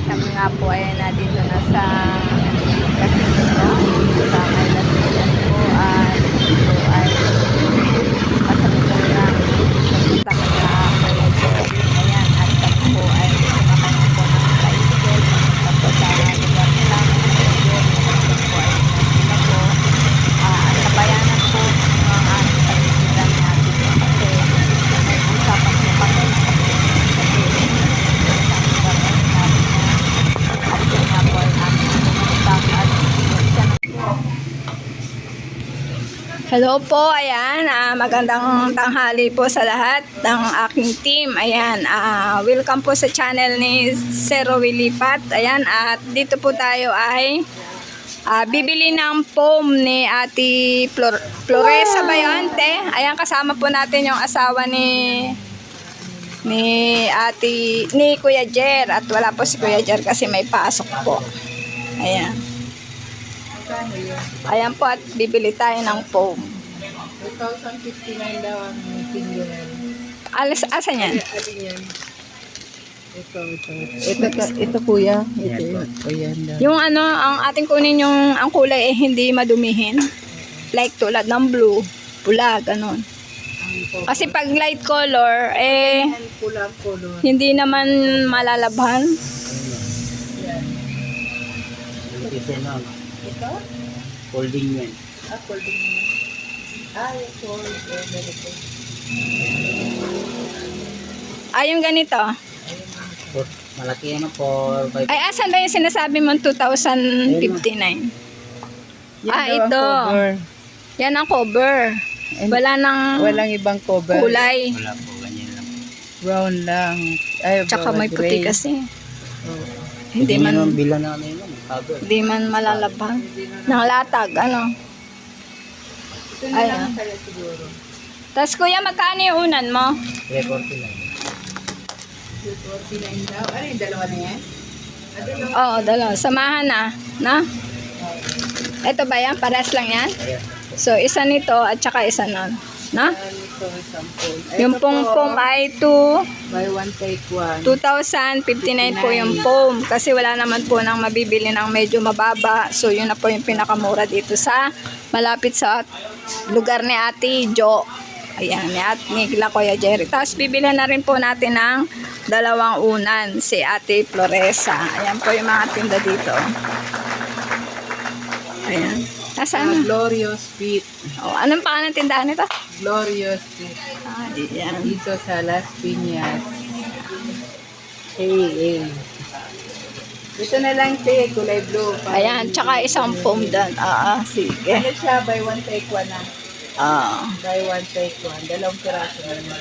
Kami nga po ay nandito na sa casino sa may Las Vegas po at ito ay kasalukuyan pupunta kami na Kuya Jerry. Ayan, at kami po ay sumakay na po ng tricycle tapos sa lugar nila ng Kuya Jerry. Ito po ay sila po at kabayanan po ang aming pagkikitan natin kasi may usapan po kami na hello po, ayan, magandang tanghali po sa lahat ng aking team. Ayan, welcome po sa channel ni Sir Willie Pat. Ayan, at dito po tayo ay bibili ng foam ni Ate Floresa Bayante. Ayan, kasama po natin yung asawa ni Kuya Jer, at wala po si Kuya Jer kasi may pasok po. Ayan. Ayan po, at bibili tayo ng foam. 2,059 daw ang singular. Asan yan? Ito kuya. Ito yan daw. Yung ano, ang ating kunin yung ang kulay hindi madumihin. Like tulad ng blue, pula, ganon. Kasi pag light color, Pulang color. hindi naman malalabhan. Ito? Folding yan. Folding mo. Yung fold. Ganito. Yung ganito. Malaki yan for 5. Ay, asan ba yung sinasabi mo 2059? Yan daw ang Ito. cover. Yan ang cover. Wala nang Walang ibang cover. kulay. Wala po, ganyan lang. Brown lang. Ay, Tsaka may puti gray. kasi. Oh. Hindi man Bilan na ano yun, cover. Hindi man malalabhan. Ng latag, ano. Ito na Ay, lang kaya siguro. Tapos kuya, magkano yung unan mo? 340 lang. 249 daw. Ano yung dalawa na yan? Oo, dalawa. Samahan na. Na? Ito ba yan? Pares lang yan? Ayan. So, isa nito at saka isa nun. Na? Ito, sample. Yung pong ay Buy one, take one. 2,059 po yung foam. Kasi wala naman po nang mabibili ng medyo mababa. So, yun na po yung pinakamura dito sa malapit sa lugar ni Ate Jo. Ayan, ni Kuya Jerry. Tapos, bibili na rin po natin ng dalawang unan, si Ate Floresa. Ayan po yung mga tinda dito. Ayan. Nasaan? Glorious Fit. Oh, anong pangalan ng tindahan nito? Glorious Fit. Ayan. Dito sa Las Piñas. Hey. Ito na lang, te. Kulay blue. Ayan, tsaka isang foam doon. Sige. Ano siya? Buy one, take one na. Buy one, take one. Dalawang piraso na yun.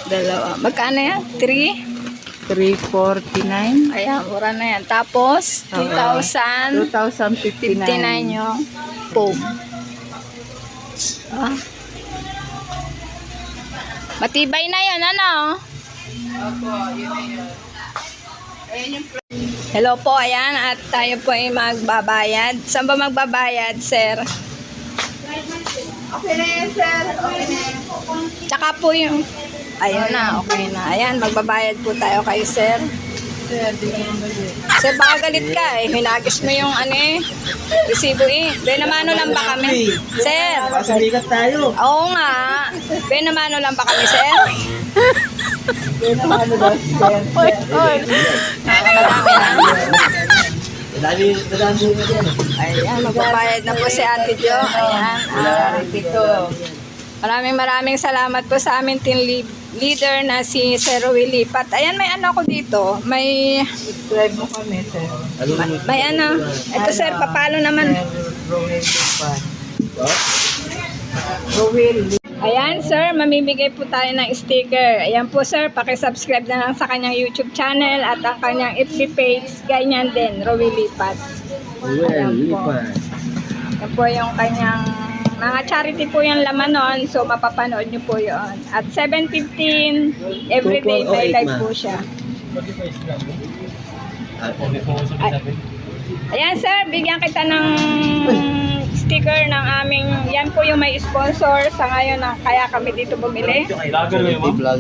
Dalawa. Magkano yan? 3? 349. Ayan, mura na yan. Tapos, 2,059 2,059. yung foam. Matibay na yan, ano? Opo, yun na yun. Ayan yung Hello po, ayan. At tayo po ay magbabayad. Saan ba magbabayad, sir? okay na yan, sir. Okay na yan. Tsaka po yung... Ayun na, okay na. Ayan, magbabayad po tayo kay sir. Sir, di naman bali. Sir, baka galit ka eh. Hinagis mo yung ano eh. Resibo eh. Benamano lang ba kami? Sir! Pasalikat tayo. Oo nga. Benamano lang ba kami, sir? Yun ang ano daw, sir. Oy. Nakakamadami na. Dadami mo yan. Ayan, magbabayad na po si Ate Jo. Ayan. Ito. Maraming salamat po sa amin team leader na si Sir Willie Pat. Ayan, may ano ko dito. May Subscribe mo kami, sir. ano. Ito sir, papalo naman. Rowell. Ayan sir, mamimigay po tayo ng sticker. Ayan po sir, pakisubscribe na lang sa kanyang YouTube channel at ang kanyang FB page. Ganyan din, Willie Pat. Ayan po. Ayan po yung kanyang mga charity po yung laman nun. So mapapanood nyo po yun. At 7:15 everyday may live po siya. Ayan sir, bigyan kita ng sticker ng aming, yan po yung may sponsor sa ngayon na kaya kami dito bumili.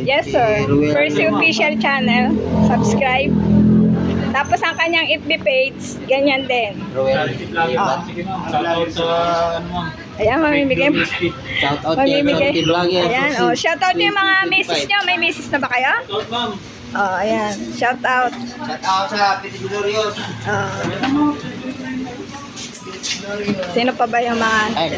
Yes sir, Percy official channel, subscribe. Tapos ang kanyang FB page, ganyan din. Roel Lipat. Shoutout sa ano ma'am. Ayan, mamimigay. Shout out kay Mamimigay. Charity Vlogger. Ayan, oh, shout out yung mga misis nyo. May misis na ba kayo? Shoutout ma'am. Oh, ayan. Shout out. Shout out sa Petit Glorious. Sino pa ba yung mga... Ay,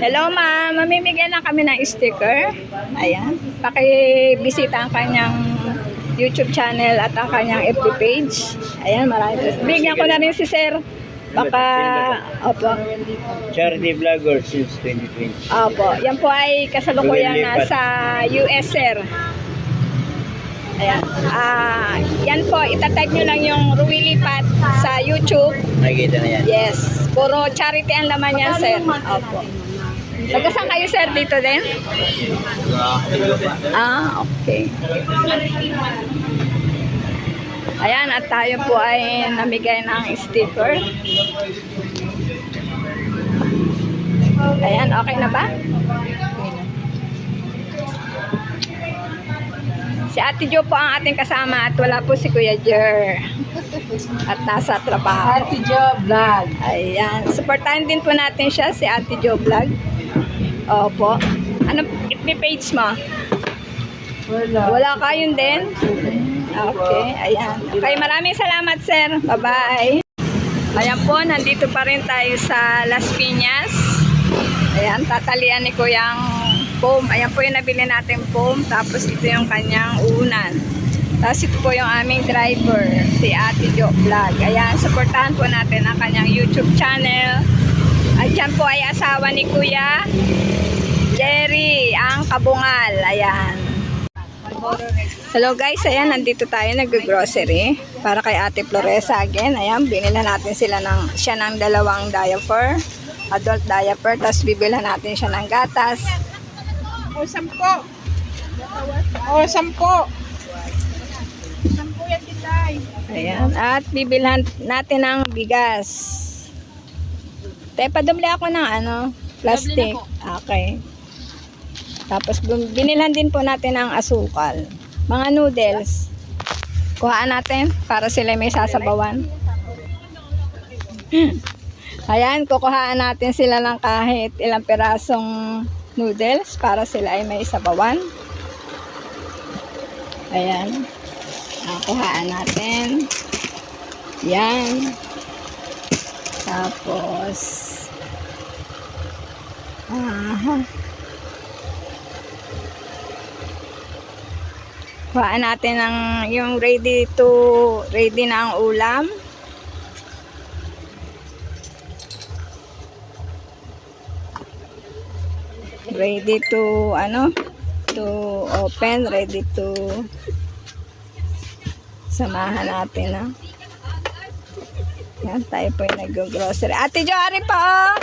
Hello ma'am, mamimigay lang kami ng sticker. Ayan. Pakibisita ang kanyang YouTube channel at ang kanyang FB page. Ayan, maraming. Bigyan ko na rin si sir. Baka, opo. Charity Vlogger since 2020. Opo, yan po ay kasalukuyan Ruel Lipat. nasa US, sir. Ayan. Yan po, itatype nyo lang yung Ruel Lipat sa YouTube. Nakikita na yan. Yes. Puro charity ang laman yan, sir. Opo. Nagkasaan kayo, sir, dito din? Okay. Ayan, at tayo po ay namigay ng sticker. Ayan, okay na ba? Si Ate Jo po ang ating kasama at wala po si Kuya Jer. At nasa trabaho. Ate Jo Vlog. Ayan, supportahan din po natin siya, si Ate Jo Vlog. Opo. Ano FB page mo? Wala kayong din? Okay, ayan. Okay, maraming salamat, sir. Bye-bye. Ayan po, nandito pa rin tayo sa Las Piñas. Ayan, tatalian ni Kuyang foam. Ayan po yung nabili natin foam. Tapos ito yung kanyang unan. Tapos ito po yung aming driver, si Ate Jo Vlog. Ayan, supportahan po natin ang kanyang YouTube channel. At dyan po ay asawa ni Kuya Jerry, ang kabungal. Ayan. Hello guys, ayan, nandito tayo nag-grocery para kay Ate Floresa again. Ayan, binila natin siya ng dalawang diaper, adult diaper, tapos bibila natin siya ng gatas. O, 10. O, 10. 10 yan, Titay. Ayan, at bibilhan natin ng bigas. Te, padumli ako ng plastic. Okay. Tapos binilhan din po natin ng asukal. Mga noodles. Kuhaan natin para sila may sasabawan. Ayan, kukuhaan natin sila ng kahit ilang pirasong noodles para sila ay may sabawan. Ayan. Kuhaan natin. Yan. Tapos kuhaan natin ng yung ready na ang ulam. Ready to to open, ready to samahan natin Yan, tayo po yung nag-grocery. Ate Jo, ari pa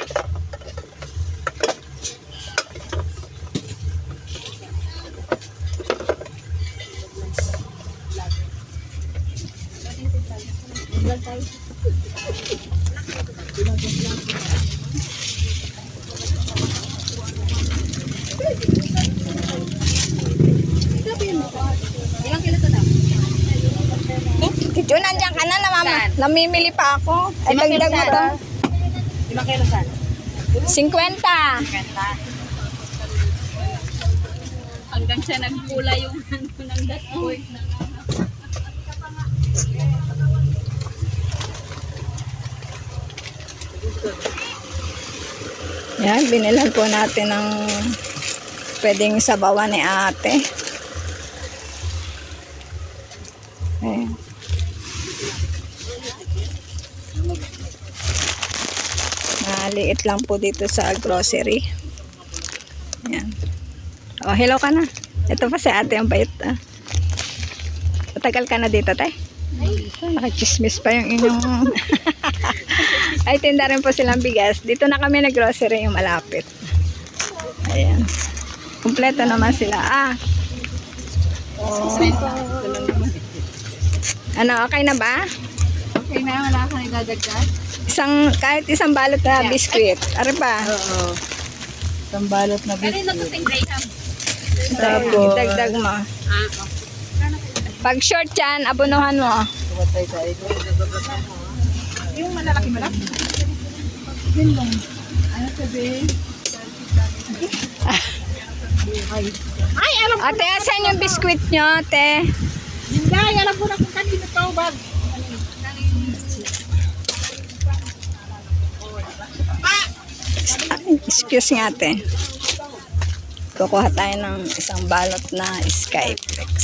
Ilang kilo to na? Jo, nandiyan ka na, namimili pa ako. Ay, dagdag mo to. 5 kilo saan? 50. Hanggang siya nagpula yung ng dashboard. Yan, binilan po natin ng pwedeng sabawan ni ate. Ayan. Maliit lang po dito sa grocery. Ayan. Oh, hello ka na. Ito pa si ate ang bait. Matagal ka na dito, tay? Nakachismis pa yung inyong... Ay, tinda rin po silang bigas. Dito na kami nag-grocery yung malapit. Ayan. Kompleto naman sila. Oh. Ano, okay na ba? Okay na, wala ka nagdadagdag? Kahit isang balot na biskuit. Ano pa? Oo. Isang balot na biscuit. Tapos, idagdag mo. Pag short yan, abunuhan mo. Yung malalaki ba lang? Yun lang. Ano sabi? Ay, alam ko. Ate, asan yung biskwit nyo, ate? Hindi, alam ko na kung kanino to bag. Excuse nga, ate. Kukuha tayo ng isang balot na Skypex.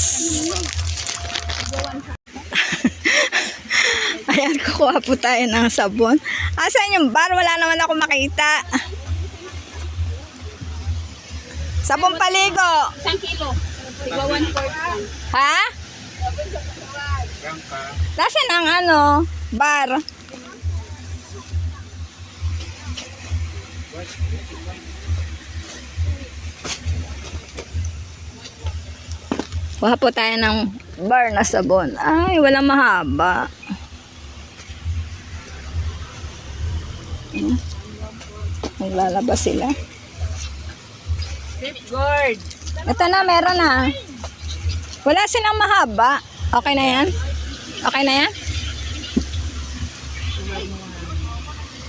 Ayan, kukuha po tayo ng sabon. Asan yung bar? Wala naman ako makita. Sabon paligo. 1 kilo. Tigwa 1/4. Ha? Nasaan ang ano? Bar? Kuha po tayo ng bar na sabon. Ay, walang mahaba. Naglalabas sila. Safeguard. Ito na, meron na. Wala silang mahaba. Okay na yan? Okay na yan?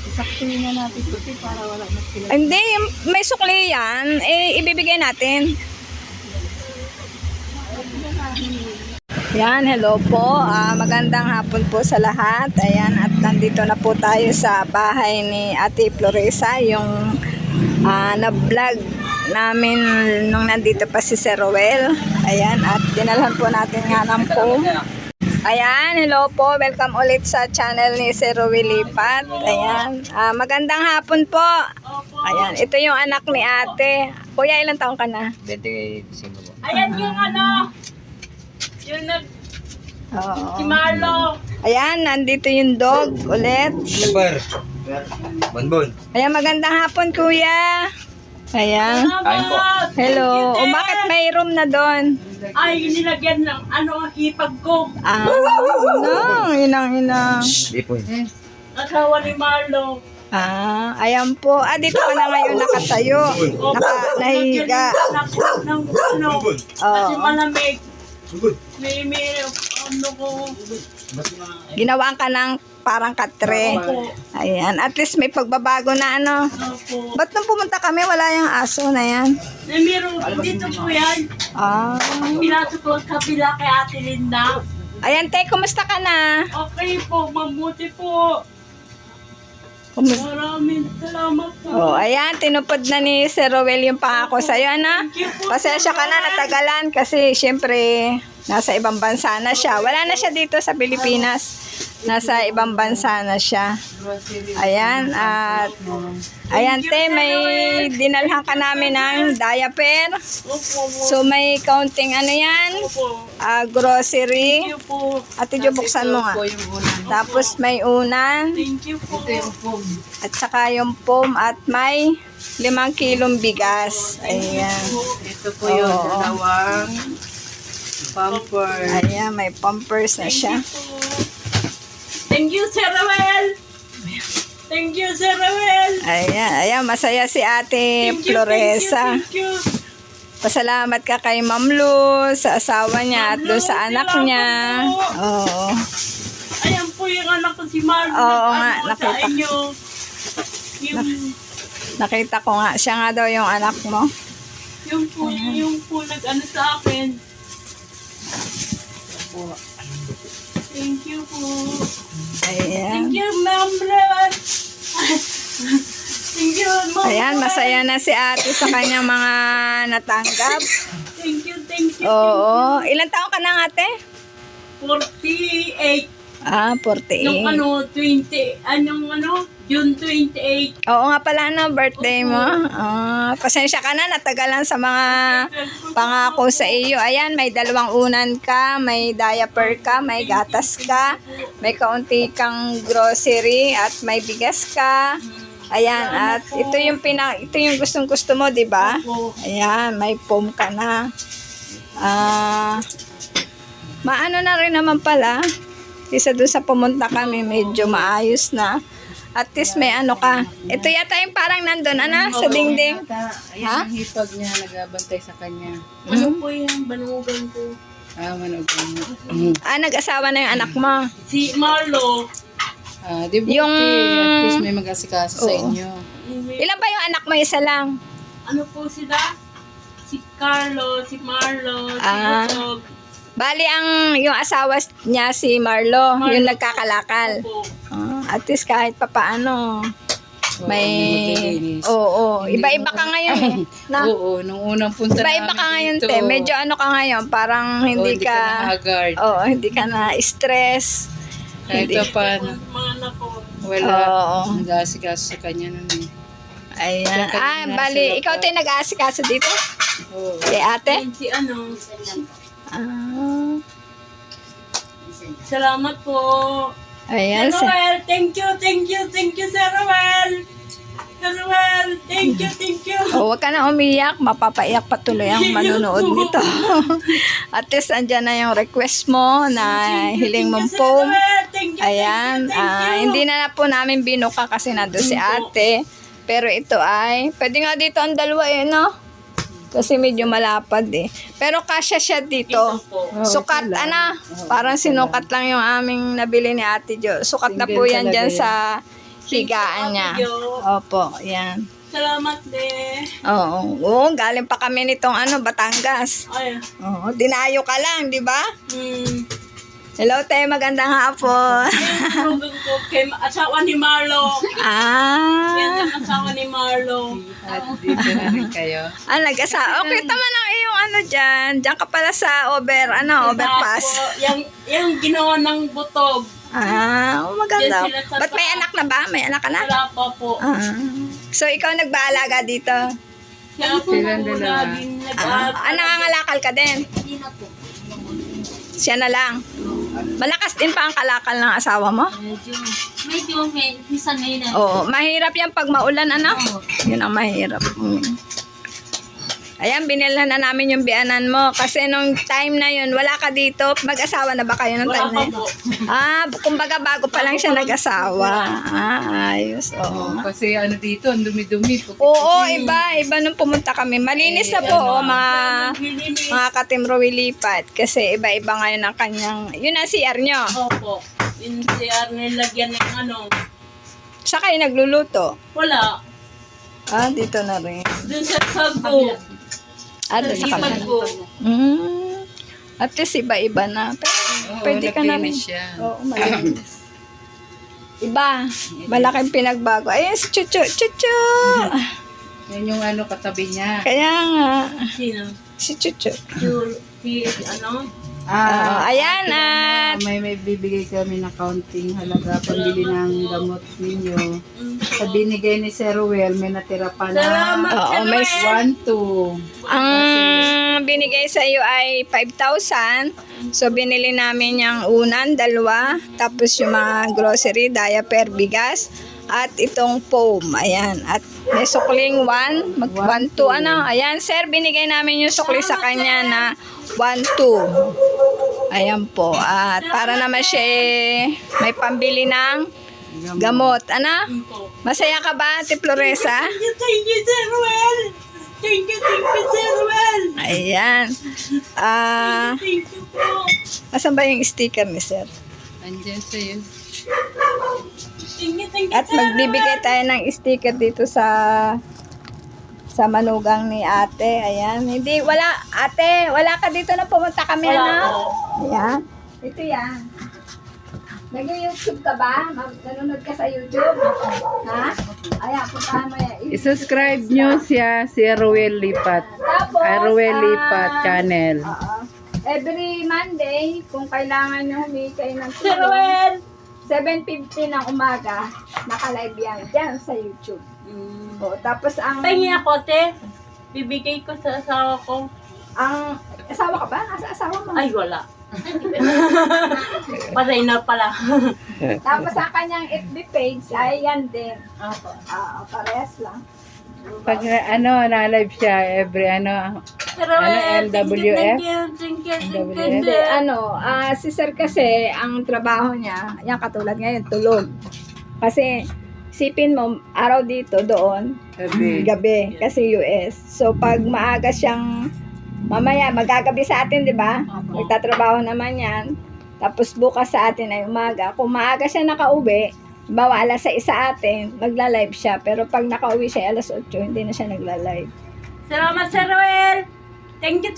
Isaktuhin na natin ito para wala na sila. Hindi, may sukli yan. Eh, ibibigay natin. Yan, hello po. Magandang hapon po sa lahat. Ayan, at nandito na po tayo sa bahay ni Ate Floresa, yung na-vlog namin nung nandito pa si Sir Roel. Ayan, at dinalhan po natin nga ng po. Ayan, hello po. Welcome ulit sa channel ni Sir Roel Lipat. Ayan, magandang hapon po. Ayan, ito yung anak ni Ate. Kuya, ilang taon ka na? 25 po. Ayan yung ano. Yung Oo. si Marlo. Ayan, nandito yung dog ulit. Number. Bonbon. Ayan, magandang hapon, kuya. Ayan. Kain po. Hello. O, bakit may room na doon? Ay, nilagyan ng ano, hipag ko. Inang. Di po. Asawa ni Marlo. Ayan po. Dito ka na ngayon nakatayo. Nahiga. Ng ano. Kasi Oo. malamig. May ano ko. Ginawa ka ng parang katre. Ayan. At least may pagbabago na ano. Opo. Ba't nung pumunta kami, wala yung aso na yan? Eh, meron dito po yan. Pinasok ko sa kabila kay Ate Linda. Ayan, te, kumusta ka na? Okay po, mabuti po. Maraming salamat po. Oh, ayan, tinupad na ni Sir Roel yung pangako sa'yo, ano? Pasensya ka na, natagalan kasi syempre nasa ibang bansa na siya. Wala na siya dito sa Pilipinas. Nasa ibang bansa na siya. Ayan, at ayan, te, may dinalhan ka namin ng diaper. Opo, So, may counting ano yan? opo. Grocery. Thank you po. Ate Jo, buksan mo nga. Tapos may unan. Thank you po. At saka yung foam at may 5 kilong bigas. Ayan. Ito po yung Oo. dalawang bumper. Ayan, may pampers na siya. Thank you, Sir Roel. Thank you, Sir Roel. Ayan, masaya si Ate Thank you, Floresa. Thank you. Pasalamat ka kay Ma'am Luz, sa asawa niya at doon sa anak niya. Oo. Ayan po yung anak ko si Marlo. Oo nga, Sa nakita. inyo. Yung, Nakita ko nga, siya nga daw yung anak mo. yung po nag-ano sa akin. Thank you po. Ayan. Thank you, Ma'am Ron. Thank you, Ma'am. Ayan, masaya na si ate sa kanyang mga natanggap. Thank you, thank you. Oo. Ilang taon ka na ate? 48. 48. Nung ano, 20, anong ano, June 28. Oo nga pala, no, birthday mo. Pasensya ka na, natagalan sa mga pangako sa iyo. Ayan, may 2 unan ka, may diaper ka, may gatas ka, may kaunti kang grocery, at may bigas ka. Ayan, at ito yung gustong-gusto mo, di ba? Ayan, may foam ka na. Maano na rin naman pala. Isa doon sa pumunta kami, medyo maayos na. At least may ano ka. Ito yata yung parang nandun, ano, sa dingding. Ayan Ha? ang hipag niya, nagabantay sa kanya. Hmm? Ano po yung banugan ko? Manogan mo. Nag-asawa na yung anak mo. Si Marlo. Di ba? Yung- At least may mag-asikaso sa Oo. inyo. Ilan ba yung anak mo? Isa lang. Ano po sila? Si Carlo, si Marlo, si Ah. Butog. Bali, yung asawa niya si Marlo, yung nagkakalakal. Po. At least kahit papaano, may... maglilinis. Oo, Hindi iba-iba ka ngayon. Na, Oo, nung unang punta iba-iba ka ngayon, te. Medyo ano ka ngayon, parang hindi ka na ka... haggard. Oo, hindi ka na stress. Kahit Hindi. pa paano. Mga anak ko. Wala. Oo. Nag-asikaso sa kanya nun eh. Ayan. Diyan ka na nasa Bali, labas. ikaw tayo nag-aasikaso dito? Oo. Kay ate? Yan si ano. Ah. Salamat po. Ayan. Sir Roel, thank you, Sir Roel. Sir Roel, thank you. Oh, huwag ka na umiyak. Mapapaiyak patuloy ang manonood nito. At least, andyan na yung request mo na hiling mong Sir poem. Roel, thank you, Ayan. thank you. Hindi na po namin binuka kasi nandun si ate. Pero ito ay, pwede nga dito ang dalawa eh, no? Kasi medyo malapad eh. Pero kasya siya dito. Ito po. Sukat, parang sinukat lang yung aming nabili ni Ate Jo. Sukat na po yan dyan sa higaan niya. Thank you, Opo, yan. Salamat din. Oo, galing pa kami nitong Batangas. Ay, Oo, dinayo ka lang, di ba? Hello, te, magandang hapon. yung turugan ko kay asawa ni Marlo. Yan Ah, ang asawa ni Marlo. At dito na rin kayo. nag-asa. Okay, tama lang yung dyan. Diyan ka pala sa overpass. Tapos, yung ginawa ng butog. Maganda. Diyan sila sa Ba't may anak na ba? May anak ka na? Wala pa po. So, ikaw nagbaalaga dito? Kaya po Silang dalawa. laging Nangangalakal ka din? Siya na lang. Malakas din pa ang kalakal ng asawa mo? Medyo minsan may na. Oo, mahirap yan pag maulan, Yun ang mahirap. Ayan, binilhan na namin yung bianan mo. Kasi nung time na yun, wala ka dito. Mag-asawa na ba kayo nung Wala time na pa yun? po. Kumbaga bago pa lang siya nag-asawa. Ayos. Oo. Kasi dito, ang dumi-dumi. Oo, iba nung pumunta kami. Malinis na po, mga katim Rowilipat. Kasi iba-iba ngayon ang kanyang, yun ang CR nyo. Opo. Yung CR nilagyan ng Sa kayo nagluluto. Wala. Dito na rin. Doon sa sago. Doon sa Ipag kanila. ko. At least iba-iba na. Pero pwede ka na rin. siya. Oo, malinis. Iba. Malaking pinagbago. Ayun, si Chuchu. Chuchu! Yan yung katabi niya. Kaya nga. Sino? Si Chuchu. Si Ayan, at May bibigay kami na counting halaga pambili ng gamot ninyo. Sa binigay ni Sir Ruel, may natira pa na Salamat, Oo, Sir may Ruel. 1, 2. ang binigay sa iyo ay 5,000. So, binili namin yung unan, dalawa. Tapos yung mga grocery, diaper, bigas. At itong foam. Ayan. At may sukling 1. 1, 2. Ayan, sir, binigay namin yung sukli sa kanya na 1, 2. Ayan po. At para naman siya may pambili ng gamot. Masaya ka ba, Ate Floresa? Thank you, Sir Ruel. Thank you, Sir Ruel. Ayan. Thank you po. Asan ba yung sticker ni sir? Andyan sa'yo. Thank you, At Sir magbibigay tayo ng sticker dito sa manugang ni ate. Ayan. Hindi, ate, wala ka dito na pumunta kami, Wala po. Ayan. Ito yan. Nag-YouTube ka ba? Nanonood ka sa YouTube? Ha? Ayan, puntahan mo yan. I-subscribe nyo siya, si Ruel Lipat. Tapos, Ruel Lipat channel. every Monday, kung kailangan nyo humingi kayo ng Sir tulong, Ruel. 7:50 ng umaga, naka-live yan dyan sa YouTube. O, tapos Pahingi ako, te. Bibigay ko sa asawa ko. ang asawa ka ba? Asa asawa mo? Ay, wala. Patay na pala. Tapos ang kanyang FB page ay yan din. Opo. Parehas lang. Pag na-live siya, every Sir Ruel, LWF? thank you. Hindi, si sir kasi, ang trabaho niya, yan katulad ngayon, tulog. Kasi, Sipin mo, araw dito, doon, gabi, kasi US. So, pag maaga siyang, mamaya, magagabi sa atin, di ba? Magtatrabaho naman yan. Tapos bukas sa atin ay umaga. Kung maaga siya nakauwi, bawa alas 6 sa atin, magla-live siya. Pero pag nakauwi siya alas 8, hindi na siya nagla-live. Salamat, Sir Roel. Thank you,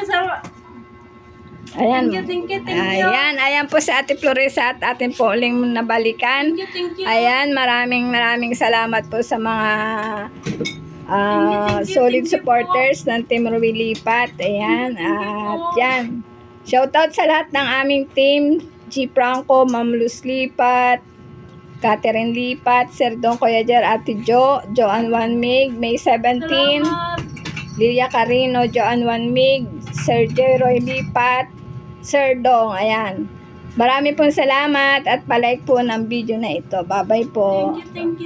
Sir. Ayan. Thank you. Ayan po sa Ate Floresa at ating po uling nabalikan. Thank you. Ayan, maraming salamat po sa mga solid supporters ng Team Ruby Lipat. Ayan, at yan. Shoutout sa lahat ng aming team, G. Franco, Ma'am Luz Lipat, Catherine Lipat, Sir Don Coyager, Ate Jo, Joanne Wanmig, May 17, Lilia Carino, Joanne Wanmig, Sir J. Roy Lipat, Sir Dong, ayan. Marami pong salamat at palike po ng video na ito. Bye-bye po. Thank you.